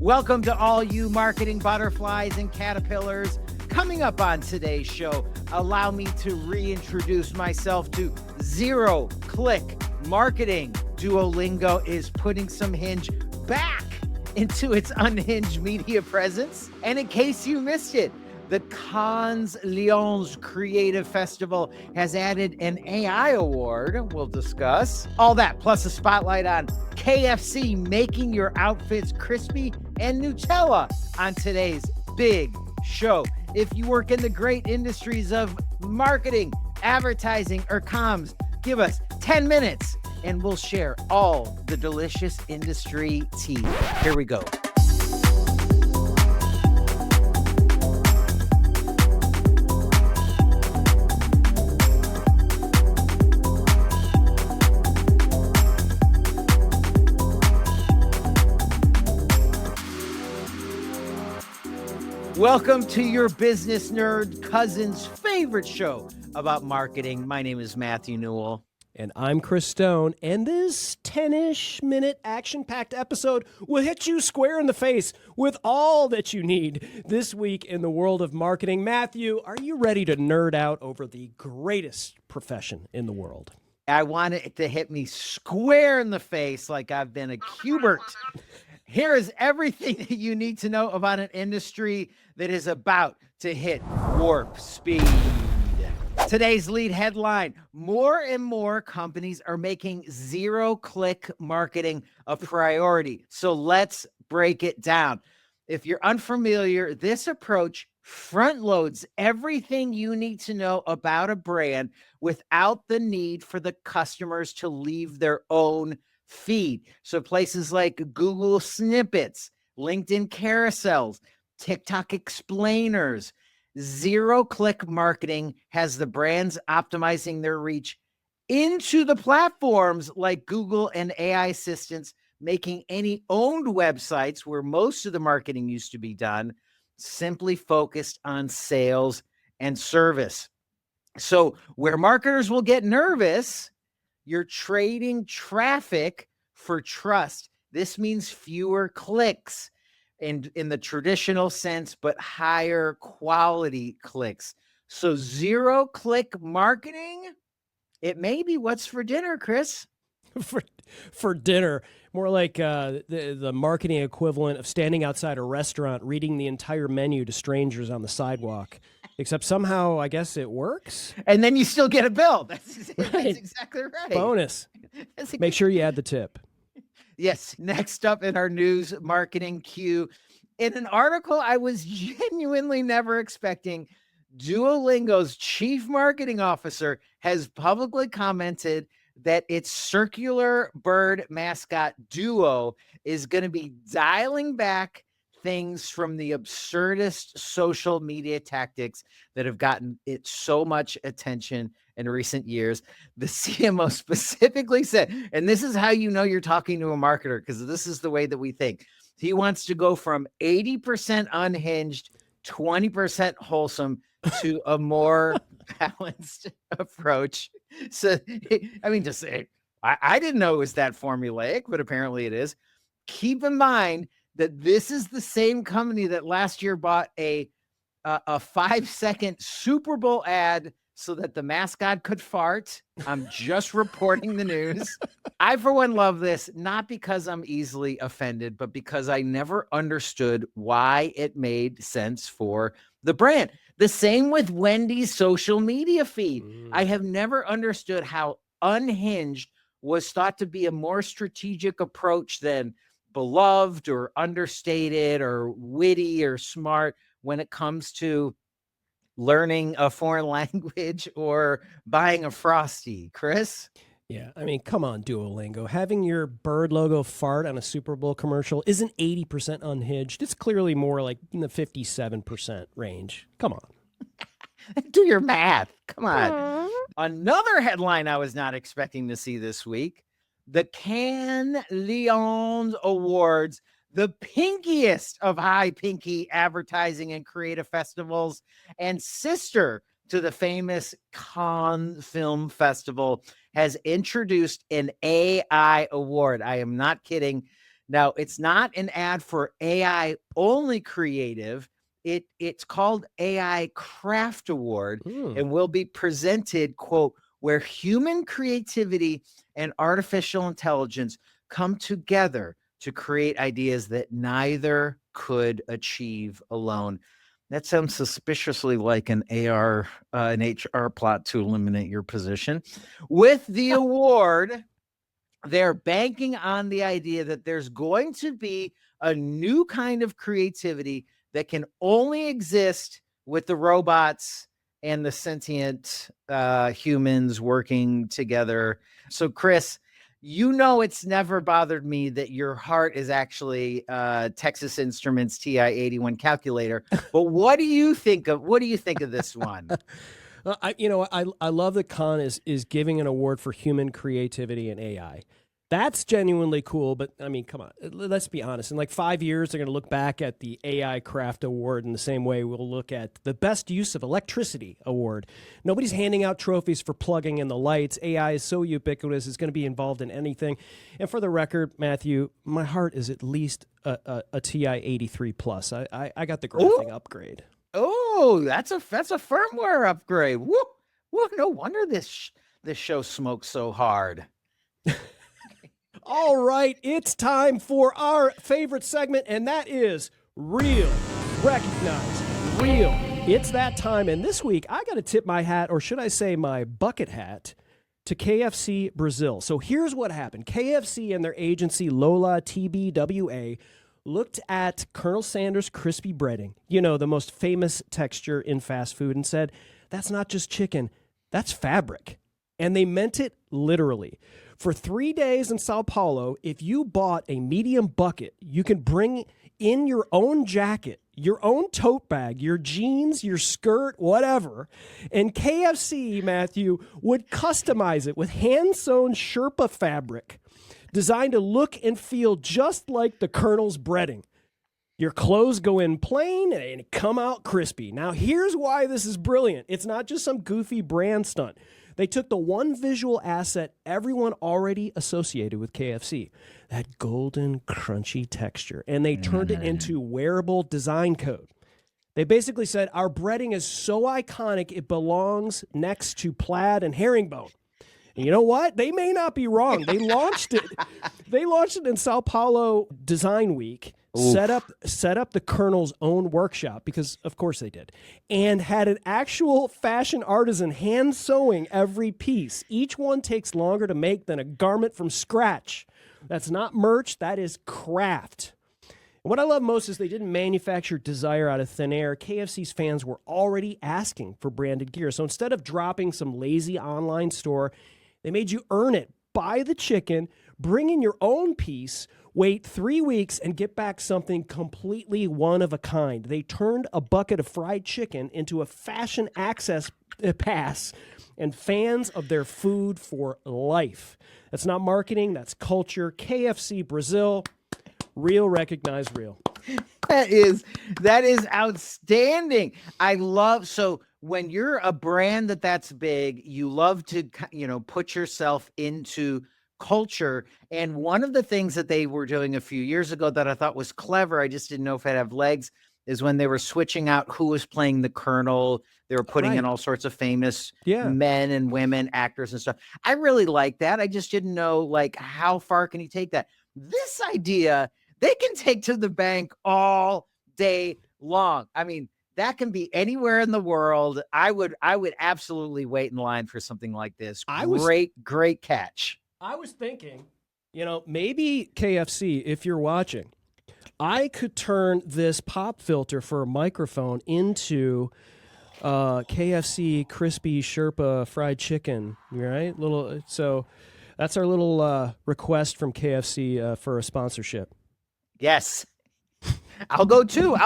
Welcome to all you marketing butterflies and caterpillars. Coming up on today's show, allow me to reintroduce myself to zero-click marketing. Duolingo is putting some Hinge back into its Unhinged media presence. And in case you missed it, the Cannes Lions Creative Festival has added an AI award. We'll discuss all that, plus a spotlight on KFC making your outfits crispy and Nutella on today's big show. If you work in the great industries of marketing, advertising, or comms, give us 10 minutes and we'll share all the delicious industry tea. Here we go. Welcome to your business nerd cousin's favorite show about marketing. My name is Matthew Newell. And I'm Chris Stone. And this 10-ish minute action-packed episode will hit you square in the face with all that you need this week in the world of marketing. Matthew, are you ready to nerd out over the greatest profession in the world? I want it to hit me square in the face like I've been a Cubert. Here is everything that you need to know about an industry that is about to hit warp speed. Today's lead headline: more and more companies are making zero-click marketing a priority. So let's break it down. If you're unfamiliar, this approach front loads everything you need to know about a brand without the need for the customers to leave their own feed. So places like Google Snippets, LinkedIn Carousels, TikTok Explainers. Zero-click marketing has the brands optimizing their reach into the platforms like Google and AI assistants, making any owned websites where most of the marketing used to be done simply focused on sales and service. So where marketers will get nervous, you're trading traffic for trust. This means fewer clicks in the traditional sense, but higher quality clicks. So zero-click marketing, it may be what's for dinner, Chris. For dinner, more like the marketing equivalent of standing outside a restaurant reading the entire menu to strangers on the sidewalk. Except somehow, I guess it works. And then you still get a bill. That's Right. exactly right. Bonus. Make sure you add the tip. Yes. Next up in our news marketing queue, in an article I was genuinely never expecting, Duolingo's chief marketing officer has publicly commented that its circular bird mascot Duo is going to be dialing back things from the absurdist social media tactics that have gotten it so much attention in recent years. The CMO specifically said, and this is how you know you're talking to a marketer, because this is the way that we think. He wants to go from 80% unhinged, 20% wholesome to a more balanced approach. So, I mean, just say, I didn't know it was that formulaic, but apparently it is. Keep in mind that this is the same company that last year bought a 5-second Super Bowl ad so that the mascot could fart. I'm just reporting the news. I, for one, love this, not because I'm easily offended, but because I never understood why it made sense for the brand. The same with Wendy's social media feed. I have never understood how Unhinged was thought to be a more strategic approach than beloved or understated or witty or smart when it comes to learning a foreign language or buying a Frosty. Chris? Yeah, I mean, come on, Duolingo. Having your bird logo fart on a Super Bowl commercial isn't 80% unhinged. It's clearly more like in the 57% range. Come on. Do your math. Come on. Another headline I was not expecting to see this week: the Cannes Lions Awards, the pinkiest of high pinky advertising and creative festivals, and sister to the famous Cannes Film Festival, has introduced an AI award. I am not kidding. Now, it's not an ad for AI only creative. It's called AI Craft Award and will be presented, quote, where human creativity and artificial intelligence come together to create ideas that neither could achieve alone. That sounds suspiciously like an an HR plot to eliminate your position. With the award, they're banking on the idea that there's going to be a new kind of creativity that can only exist with the robots and the sentient humans working together. So, Chris, it's never bothered me that your heart is actually Texas Instruments TI-81 calculator. But what do you think of this one? I love that Khan is giving an award for human creativity and AI. That's genuinely cool, but I mean, come on, let's be honest. In like 5 years, they're going to look back at the AI Craft Award in the same way we'll look at the Best Use of Electricity Award. Nobody's handing out trophies for plugging in the lights. AI is so ubiquitous, it's going to be involved in anything. And for the record, Matthew, my heart is at least a TI-83 plus. I got the graphing upgrade. Oh, that's a firmware upgrade. Woo, woo! No wonder this show smokes so hard. All right, it's time for our favorite segment, and that is Real Recognize Real. It's that time, and this week I got to tip my hat, or should I say my bucket hat, to KFC Brazil. So here's what happened. KFC and their agency Lola TBWA looked at Colonel Sanders crispy breading, the most famous texture in fast food, and said, that's not just chicken, that's fabric. And they meant it literally. For 3 days in Sao Paulo, if you bought a medium bucket, you can bring in your own jacket, your own tote bag, your jeans, your skirt, whatever. And KFC, Matthew, would customize it with hand-sewn Sherpa fabric designed to look and feel just like the Colonel's breading. Your clothes go in plain and come out crispy. Now, here's why this is brilliant. It's not just some goofy brand stunt. They took the one visual asset everyone already associated with KFC, that golden, crunchy texture, and they turned it into wearable design code. They basically said, our breading is so iconic, it belongs next to plaid and herringbone. And you know what? They may not be wrong. They launched it. They launched it in Sao Paulo Design Week. Set up the Colonel's own workshop, because of course they did, and had an actual fashion artisan hand sewing every piece. Each one takes longer to make than a garment from scratch. That's not merch, that is craft. And what I love most is they didn't manufacture desire out of thin air. KFC's fans were already asking for branded gear. So instead of dropping some lazy online store, they made you earn it. Buy the chicken, bring in your own piece, wait 3 weeks, and get back something completely one of a kind. They turned a bucket of fried chicken into a fashion access pass and fans of their food for life. That's not marketing, that's culture. KFC Brazil, real, recognize real. That is outstanding. So when you're a brand that's big, you love to, put yourself into culture. And one of the things that they were doing a few years ago that I thought was clever, I just didn't know if it had legs, is when they were switching out who was playing the Colonel. They were putting in all sorts of famous men and women, actors and stuff. I really like that. I just didn't know, how far can you take that? This idea, they can take to the bank all day long. I mean, that can be anywhere in the world. I would absolutely wait in line for something like this. Great catch. I was thinking, maybe KFC, if you're watching, I could turn this pop filter for a microphone into KFC crispy Sherpa fried chicken, right? So that's our little request from KFC for a sponsorship. Yes. I'll go too.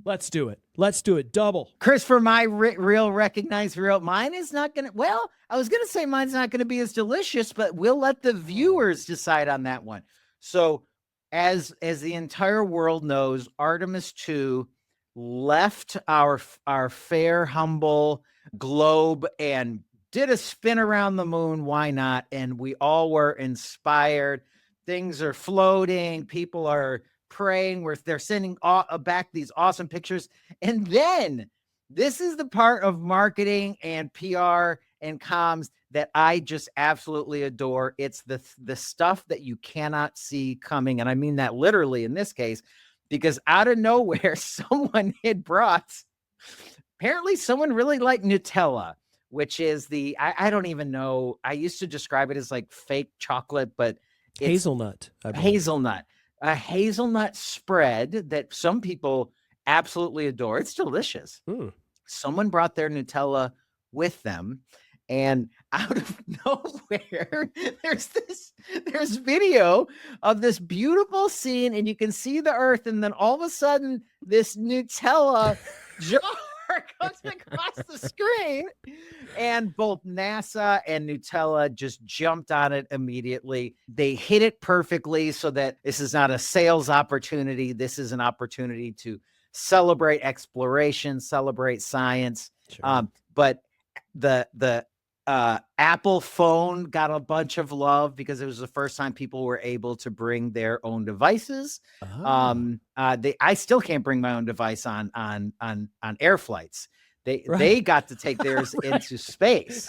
Let's do it. Double. Chris, for my real recognize real, mine is not going to, I was going to say mine's not going to be as delicious, but we'll let the viewers decide on that one. So as the entire world knows, Artemis 2 left our fair, humble globe and did a spin around the moon. Why not? And we all were inspired things are floating, people are praying, where they're sending back these awesome pictures. And then this is the part of marketing and PR and comms that I just absolutely adore. It's the stuff that you cannot see coming. And I mean that literally in this case, because out of nowhere, someone had brought, apparently someone really liked Nutella, which is I don't even know. I used to describe it as like fake chocolate, but it's hazelnut. Hazelnut. A hazelnut spread that some people absolutely adore. It's delicious. Someone brought their Nutella with them, and out of nowhere, there's video of this beautiful scene, and you can see the earth, and then all of a sudden, this Nutella jar comes across the screen, and both NASA and Nutella just jumped on it immediately. They hit it perfectly so that this is not a sales opportunity. This is an opportunity to celebrate exploration, celebrate science. Sure. But the Apple phone got a bunch of love because it was the first time people were able to bring their own devices. I still can't bring my own device on air flights. They got to take theirs into space,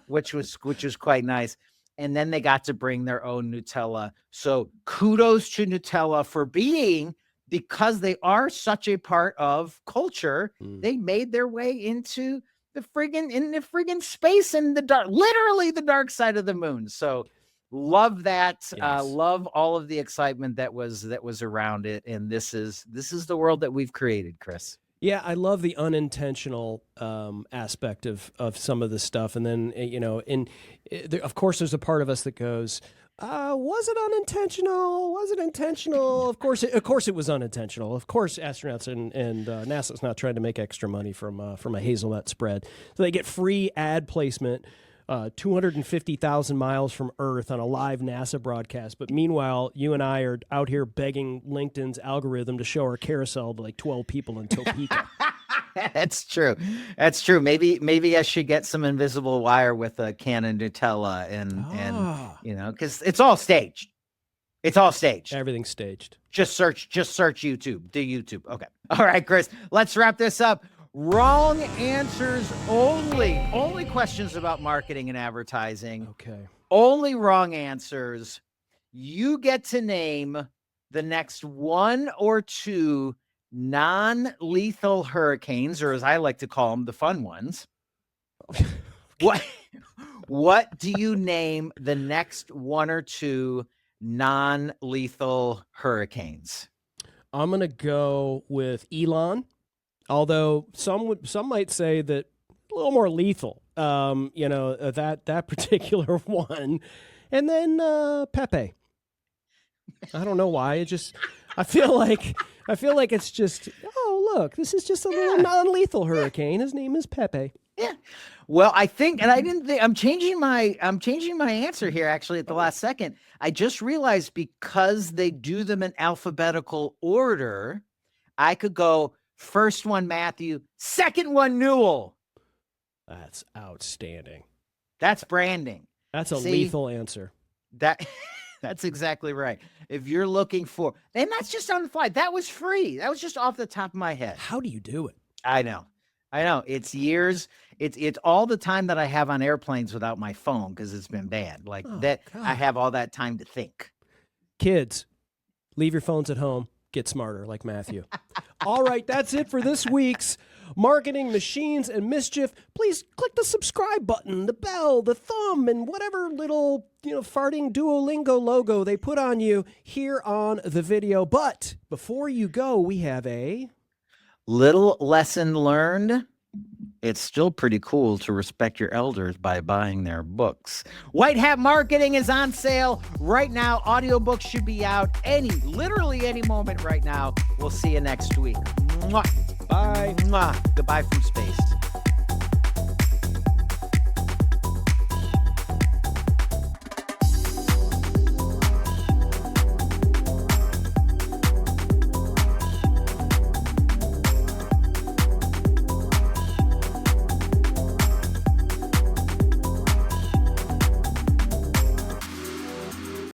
which was quite nice. And then they got to bring their own Nutella. So kudos to Nutella for being, because they are such a part of culture, they made their way into the friggin' space and the dark, literally the dark side of the moon. So love that. Yes. Love all of the excitement that was around it. And this is the world that we've created, Chris. Yeah, I love the unintentional aspect of some of this stuff. And then, of course, there's a part of us that goes, was it unintentional? Was it intentional? Of course it was unintentional. Of course, astronauts and NASA's not trying to make extra money from a hazelnut spread. So they get free ad placement 250,000 miles from Earth on a live NASA broadcast. But meanwhile, you and I are out here begging LinkedIn's algorithm to show our carousel to like 12 people in Topeka. That's true. Maybe I should get some invisible wire with a can of Nutella and because it's all staged. It's all staged. Everything's staged. Just search YouTube. Do YouTube. Okay. All right, Chris. Let's wrap this up. Wrong answers only. Only questions about marketing and advertising. Okay. Only wrong answers. You get to name the next one or two non-lethal hurricanes, or as I like to call them, the fun ones. What do you name the next one or two non-lethal hurricanes? I'm going to go with Elon, although some might say that a little more lethal, that particular one. And then Pepe. I don't know why. I feel like it's just, oh, look, this is just a little non-lethal hurricane. His name is Pepe. Yeah. Well, I think, and I didn't think, I'm changing my answer here actually at the last second. I just realized because they do them in alphabetical order, I could go first one Matthew, second one Newell. That's outstanding. That's branding. That's a lethal answer. That's exactly right. If you're looking for, and that's just on the fly. That was free. That was just off the top of my head. How do you do it? I know. It's years. It's all the time that I have on airplanes without my phone because it's been banned. Like that, God. I have all that time to think. Kids, leave your phones at home. Get smarter, like Matthew. All right, that's it for this week's Marketing, Machines, and Mischief. Please click the subscribe button, the bell, the thumb, and whatever little farting Duolingo logo they put on you here on the video. But before you go, we have a little lesson learned. It's still pretty cool to respect your elders by buying their books. White Hat Marketing is on sale right now. Audiobooks should be out literally any moment right now. We'll see you next week. Mwah. Bye. Mwah. Goodbye from space.